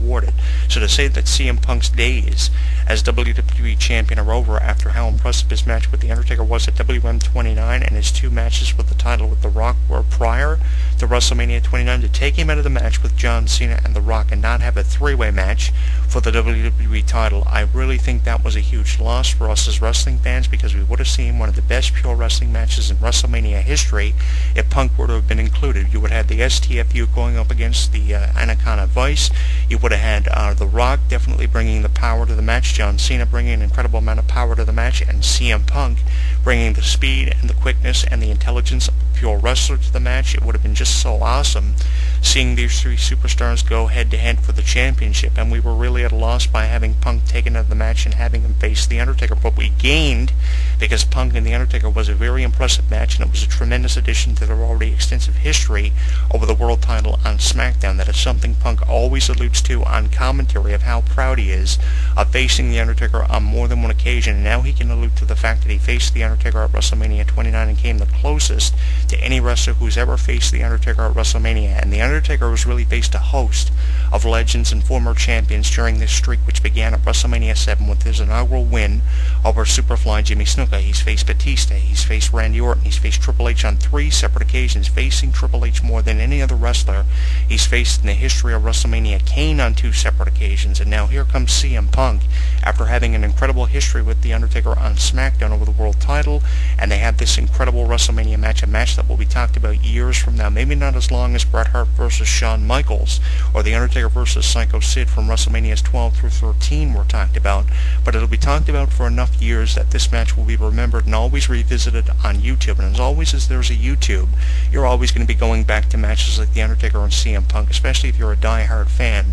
rewarded. So to say that CM Punk's days as WWE Champion are over after how impressive his match with The Undertaker was at WM 29 and his 2 matches for the title with The Rock were prior to WrestleMania 29, to take him out of the match with John Cena and The Rock and not have a 3-way match for the WWE title, I really think that was a huge loss for us as wrestling fans, because we would have seen one of the best pure wrestling matches in WrestleMania history if Punk were to have been included. You would have had the STFU going up against the Anaconda Vice. You would have had The Rock definitely bringing the power to the match, John Cena bringing an incredible amount of power to the match, and CM Punk bringing the speed and the quickness and the intelligence of a pure wrestler to the match. It would have been just so awesome seeing these 3 superstars go head-to-head for the championship, and we were really at a loss by having Punk taken out of the match and having him face The Undertaker. But we gained, because Punk and The Undertaker was a very impressive match, and it was a tremendous addition to their already extensive history over the world title on SmackDown. That is something Punk always alludes to on commentary, of how proud he is of facing The Undertaker on more than one occasion, and now he can allude to the fact that he faced The Undertaker at WrestleMania 29 and came the closest to any wrestler who's ever faced The Undertaker at WrestleMania. And The Undertaker was really faced a host of legends and former champions during this streak, which began at WrestleMania 7 with his inaugural win over Superfly Jimmy Snuka. He's faced Batista, he's faced Randy Orton, he's faced Triple H on 3 separate occasions, facing Triple H more than any other wrestler he's faced in the history of WrestleMania. Kane on 2 separate occasions, and now here comes CM Punk after having an incredible history with The Undertaker on SmackDown over the world title, and they have this incredible WrestleMania match, a match that will be talked about years from now, maybe not as long as Bret Hart versus Shawn Michaels or The Undertaker versus Psycho Sid from WrestleManias 12 through 13 were talked about, but it'll be talked about for enough years that this match will be remembered and always revisited on YouTube. And as always, as there's a YouTube, you're always going to be going back to matches like The Undertaker and CM Punk, especially if you're a die-hard fan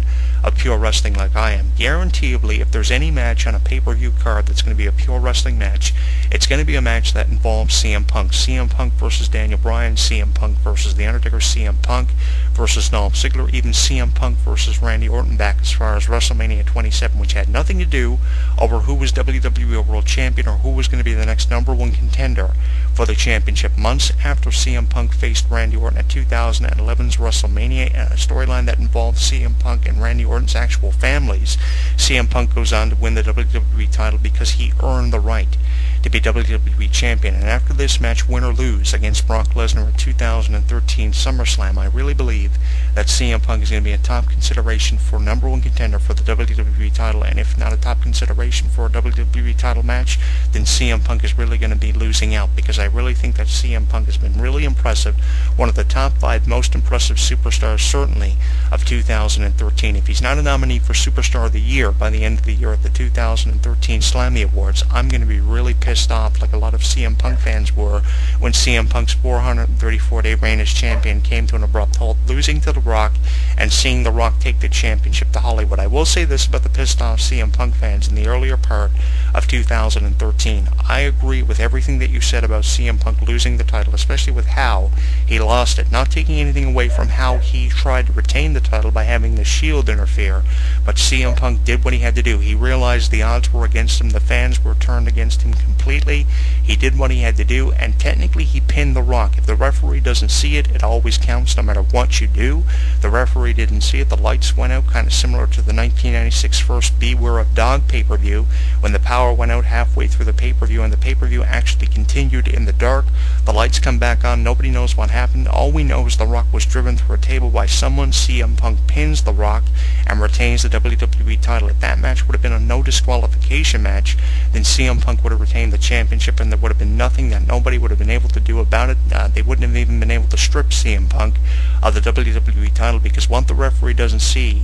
of pure wrestling like I am. Guaranteedly, if there's any match on a pay-per-view card that's going to be a pure wrestling match, it's going to be a match that involves CM Punk. CM Punk versus Daniel Bryan, CM Punk versus The Undertaker, CM Punk versus Dolph Ziggler, even CM Punk versus Randy Orton back as far as WrestleMania 27, which had nothing to do over who was WWE World Champion or who was going to be the next #1 contender for the championship. Months after CM Punk faced Randy Orton at 2011's WrestleMania, a storyline that involved CM Punk and Randy Orton's actual families, CM Punk goes on to win the WWE title because he earned the right to be WWE Champion. And after this match, win or lose, against Brock Lesnar at 2013 SummerSlam, I really believe that CM Punk is going to be a top consideration for #1 contender for the WWE title, and if not a top consideration for a WWE title match, then CM Punk is really going to be losing out, because I really think that CM Punk has been really impressive, one of the top 5 most impressive superstars, certainly, of 2013. If he's not a nominee for Superstar of the Year by the end of the year at the 2013 Slammy Awards, I'm going to be really pissed off, like a lot of CM Punk fans were when CM Punk's 434-day reign as champion came to an abrupt halt, losing to The Rock and seeing The Rock take the championship to Hollywood. I will say this about the pissed off CM Punk fans in the earlier part of 2013. I agree with everything that you said about CM Punk losing the title, especially with how he lost it. Not taking anything away from how he tried to retain the title by having the Shield interfere, but CM Punk did what he had to do. He realized the odds were against him, the fans were turned against him completely. He did what he had to do, and technically he pinned The Rock. If the referee doesn't see it, it always counts no matter what you do. The referee didn't see it. The lights went out, kind of similar to the 1996 first Beware of Dog pay-per-view, when the power went out halfway through the pay-per-view, and the pay-per-view actually continued in the dark. The lights come back on. Nobody knows what happened. All we know is The Rock was driven through a table by someone. CM Punk pins The Rock and retains the WWE title. If that match would have been a no disqualification match, then CM Punk would have retained the championship, and there would have been nothing that nobody would have been able to do about it. They wouldn't have even been able to strip CM Punk of the WWE title, because what the referee doesn't see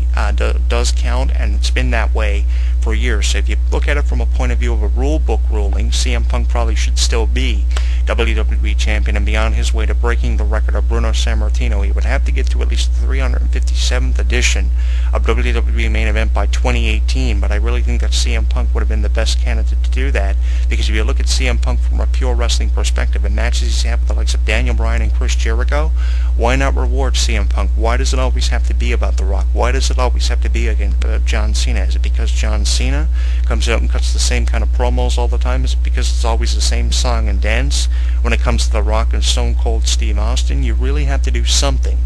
does count, and it's been that way for years. So if you look at it from a point of view of a rule book ruling, CM Punk probably should still be WWE Champion and be on his way to breaking the record of Bruno Sammartino. He would have to get to at least the 357th edition of WWE Main Event by 2018, but I really think that CM Punk would have been the best candidate to do that, because if you look at CM Punk from a pure wrestling perspective, in matches he's had with the likes of Daniel Bryan and Chris Jericho, why not reward CM Punk? Why does it always have to be about The Rock? Why does it always have to be against John Cena? Is it because John Cena Cena comes out and cuts the same kind of promos all the time? Is it because it's always the same song and dance? When it comes to The Rock and Stone Cold Steve Austin, you really have to do something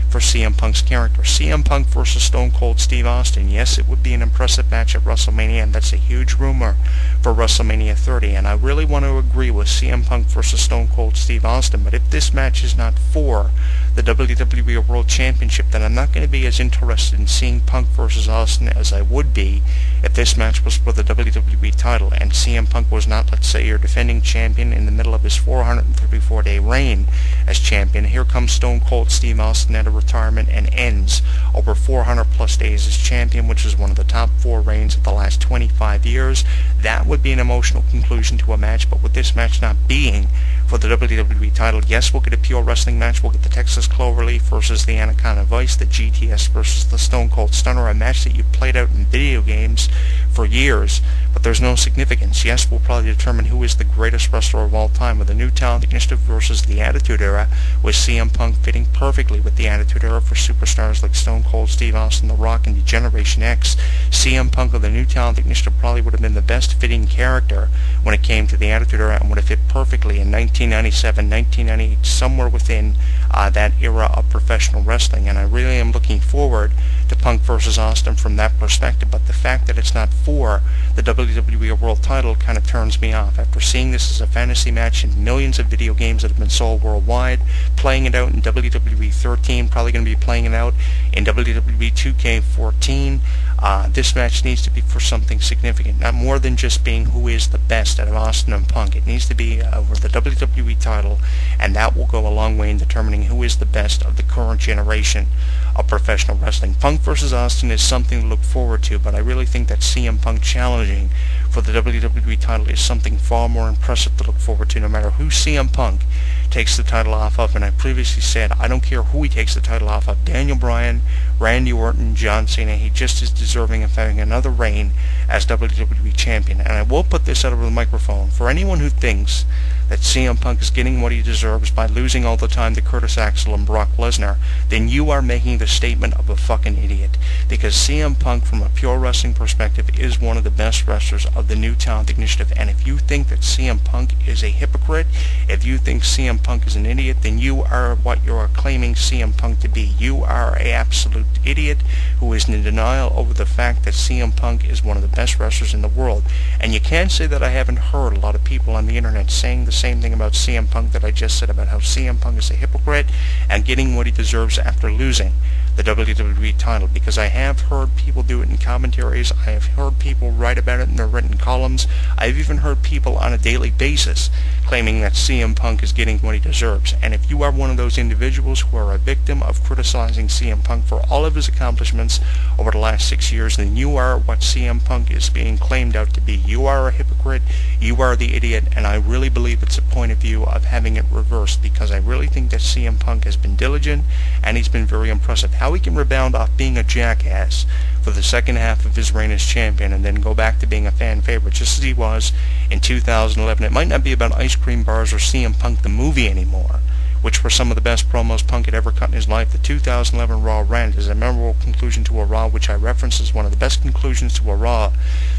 for CM Punk's character. CM Punk versus Stone Cold Steve Austin. Yes, it would be an impressive match at WrestleMania, and that's a huge rumor for WrestleMania 30. And I really want to agree with CM Punk versus Stone Cold Steve Austin, but if this match is not for the WWE World Championship, then I'm not going to be as interested in seeing Punk versus Austin as I would be if this match was for the WWE title and CM Punk was not, let's say, your defending champion in the middle of his 434-day reign as champion. Here comes Stone Cold Steve Austin at a retirement and ends over 400 plus days as champion, which is one of the top 4 reigns of the last 25 years. That would be an emotional conclusion to a match, but with this match not being for the WWE title, yes, we'll get a pure wrestling match. We'll get the Texas Cloverleaf versus the Anaconda Vice, the GTS versus the Stone Cold Stunner, a match that you played out in video games for years, but there's no significance. Yes, we'll probably determine who is the greatest wrestler of all time with the New Talent Initiative versus the Attitude Era, with CM Punk fitting perfectly with the Attitude Era for superstars like Stone Cold Steve Austin, The Rock, and Generation X. CM Punk of the New Talent Initiative probably would have been the best fitting character when it came to the Attitude Era and would have fit perfectly in 1997, 1998, somewhere within that era of professional wrestling. And I really am looking forward to Punk versus Austin from that perspective, but the fact that it's not for the WWE World title kind of turns me off. After seeing this as a fantasy match in millions of video games that have been sold worldwide, playing it out in WWE 13, probably going to be playing it out in WWE 2K14, this match needs to be for something significant, not more than just being who is the best out of Austin and Punk. It needs to be over the WWE title, and that will go a long way in determining who is the best of the current generation of professional wrestling. Punk versus Austin is something to look forward to, but I really think that CM Punk challenging for the WWE title is something far more impressive to look forward to, no matter who CM Punk takes the title off of. And I previously said, I don't care who he takes the title off of, Daniel Bryan, Randy Orton, John Cena, he just is deserving of having another reign as WWE Champion. And I will put this out over the microphone. For anyone who thinks that CM Punk is getting what he deserves by losing all the time to Curtis Axel and Brock Lesnar, then you are making the statement of a fucking idiot. Because CM Punk, from a pure wrestling perspective, is one of the best wrestlers of the New Talent Initiative. And if you think that CM Punk is a hypocrite, if you think CM Punk is an idiot, then you are what you are claiming CM Punk to be. You are an absolute idiot who is in denial over the fact that CM Punk is one of the best wrestlers in the world. And you can't say that I haven't heard a lot of people on the internet saying the same thing about CM Punk that I just said about how CM Punk is a hypocrite and getting what he deserves after losing the WWE title, because I have heard people do it in commentaries. I have heard people write about it in their written columns. I've even heard people on a daily basis claiming that CM Punk is getting what he deserves. And if you are one of those individuals who are a victim of criticizing CM Punk for all of his accomplishments over the last 6 years, then you are what CM Punk is being claimed out to be. You are a hypocrite, you are the idiot, and I really believe it's a point of view of having it reversed, because I really think that CM Punk has been diligent and he's been very impressive. How he can rebound off being a jackass for the second half of his reign as champion and then go back to being a fan favorite just as he was in 2011. It might not be about ice cream bars or CM Punk the movie anymore, which were some of the best promos Punk had ever cut in his life. The 2011 Raw rant is a memorable conclusion to a Raw, which I reference as one of the best conclusions to a Raw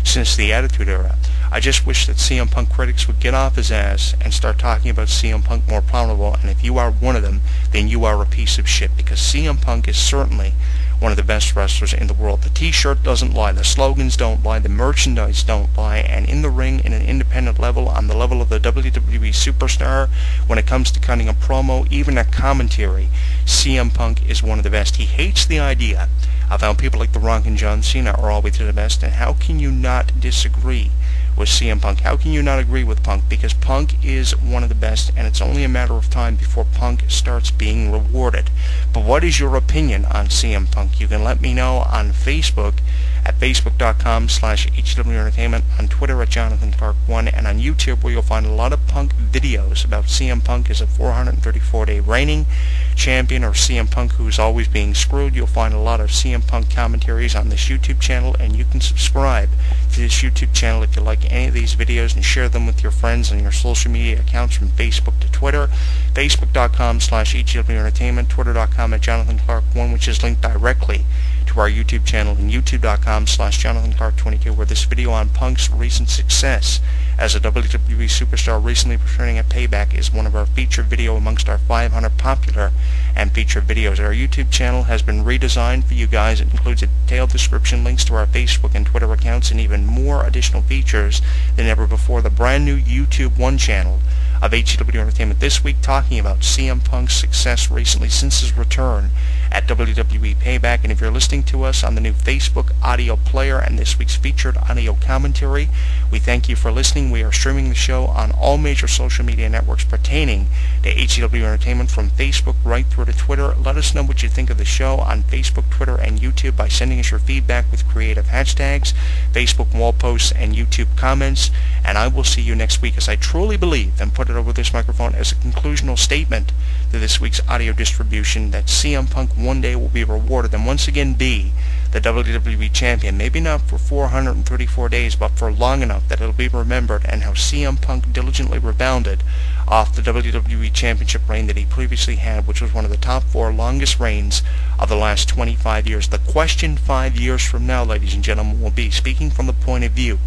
since the Attitude Era. I just wish that CM Punk critics would get off his ass and start talking about CM Punk more prominently, and if you are one of them, then you are a piece of shit, because CM Punk is certainly one of the best wrestlers in the world. The t-shirt doesn't lie, the slogans don't lie, the merchandise don't lie, and in the ring, in an independent level, on the level of the WWE superstar, when it comes to cutting a promo, even a commentary, CM Punk is one of the best. He hates the idea of how people like The Rock and John Cena are always the best, and how can you not disagree with CM Punk? How can you not agree with Punk? Because Punk is one of the best, and it's only a matter of time before Punk starts being rewarded. But what is your opinion on CM Punk? You can let me know on Facebook at facebook.com/HW Entertainment, on Twitter at Jonathan Clarke1, and on YouTube, where you'll find a lot of Punk videos about CM Punk as a 434-day reigning champion, or CM Punk who is always being screwed. You'll find a lot of CM Punk commentaries on this YouTube channel, and you can subscribe to this YouTube channel if you like any of these videos, and share them with your friends on your social media accounts from Facebook to Twitter. Facebook.com/HW Entertainment, Twitter.com at Jonathan Clarke1, which is linked directly to our YouTube channel and youtube.com/JonathanClarke22, where this video on Punk's recent success as a WWE superstar recently returning at Payback is one of our featured video amongst our 500 popular and featured videos. Our YouTube channel has been redesigned for you guys. It includes a detailed description, links to our Facebook and Twitter accounts, and even more additional features than ever before. The brand new YouTube One channel of HCW Entertainment this week, talking about CM Punk's success recently since his return at WWE Payback. And if you're listening to us on the new Facebook audio player and this week's featured audio commentary, we thank you for listening. We are streaming the show on all major social media networks pertaining to HCW Entertainment, from Facebook right through to Twitter. Let us know what you think of the show on Facebook, Twitter, and YouTube by sending us your feedback with creative hashtags, Facebook wall posts, and YouTube comments. And I will see you next week, as I truly believe, and put it over this microphone as a conclusional statement to this week's audio distribution, that CM Punk one day will be rewarded and once again be the WWE Champion. Maybe not for 434 days, but for long enough that it'll be remembered, and how CM Punk diligently rebounded off the WWE Championship reign that he previously had, which was one of the top 4 longest reigns of the last 25 years. The question 5 years from now, ladies and gentlemen, will be, speaking from the point of view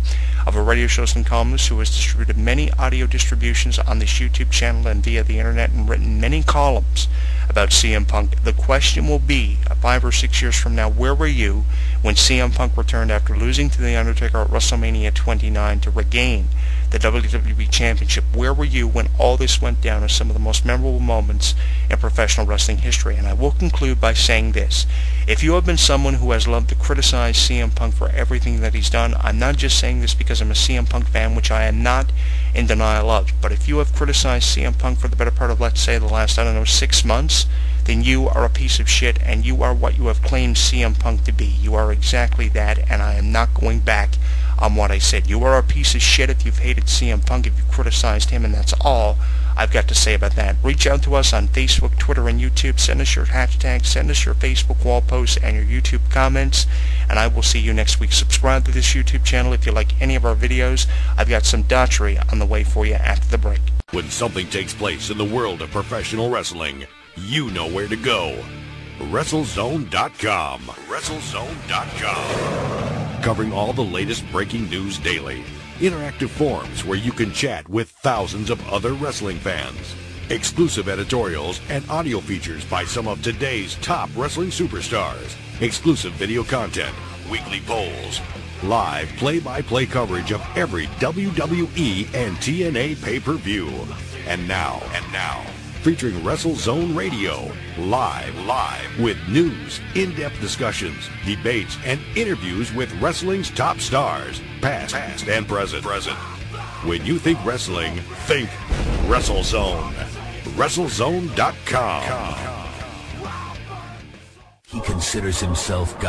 of a radio host and columnist who has distributed many audio distributions on this YouTube channel and via the internet, and written many columns about CM Punk, the question will be, 5 or 6 years from now, where were you when CM Punk returned after losing to The Undertaker at WrestleMania 29 to regain the WWE Championship? Where were you when all this went down as some of the most memorable moments in professional wrestling history? And I will conclude by saying this: if you have been someone who has loved to criticize CM Punk for everything that he's done, I'm not just saying this because I'm a CM Punk fan, which I am not in denial of, but if you have criticized CM Punk for the better part of, let's say, the last, 6 months, then you are a piece of shit, and you are what you have claimed CM Punk to be. You are exactly that, and I am not going back on what I said. You are a piece of shit if you've hated CM Punk, if you've criticized him, and that's all I've got to say about that. Reach out to us on Facebook, Twitter, and YouTube. Send us your hashtags, send us your Facebook wall posts, and your YouTube comments, and I will see you next week. Subscribe to this YouTube channel if you like any of our videos. I've got some dotchery on the way for you after the break. When something takes place in the world of professional wrestling, you know where to go. WrestleZone.com. WrestleZone.com. Covering all the latest breaking news daily. Interactive forums where you can chat with thousands of other wrestling fans. Exclusive editorials and audio features by some of today's top wrestling superstars. Exclusive video content, weekly polls, live play-by-play coverage of every WWE and TNA pay-per-view. And now, featuring WrestleZone Radio, live with news, in-depth discussions, debates, and interviews with wrestling's top stars, past and present. When you think wrestling, think WrestleZone. WrestleZone.com. He considers himself God.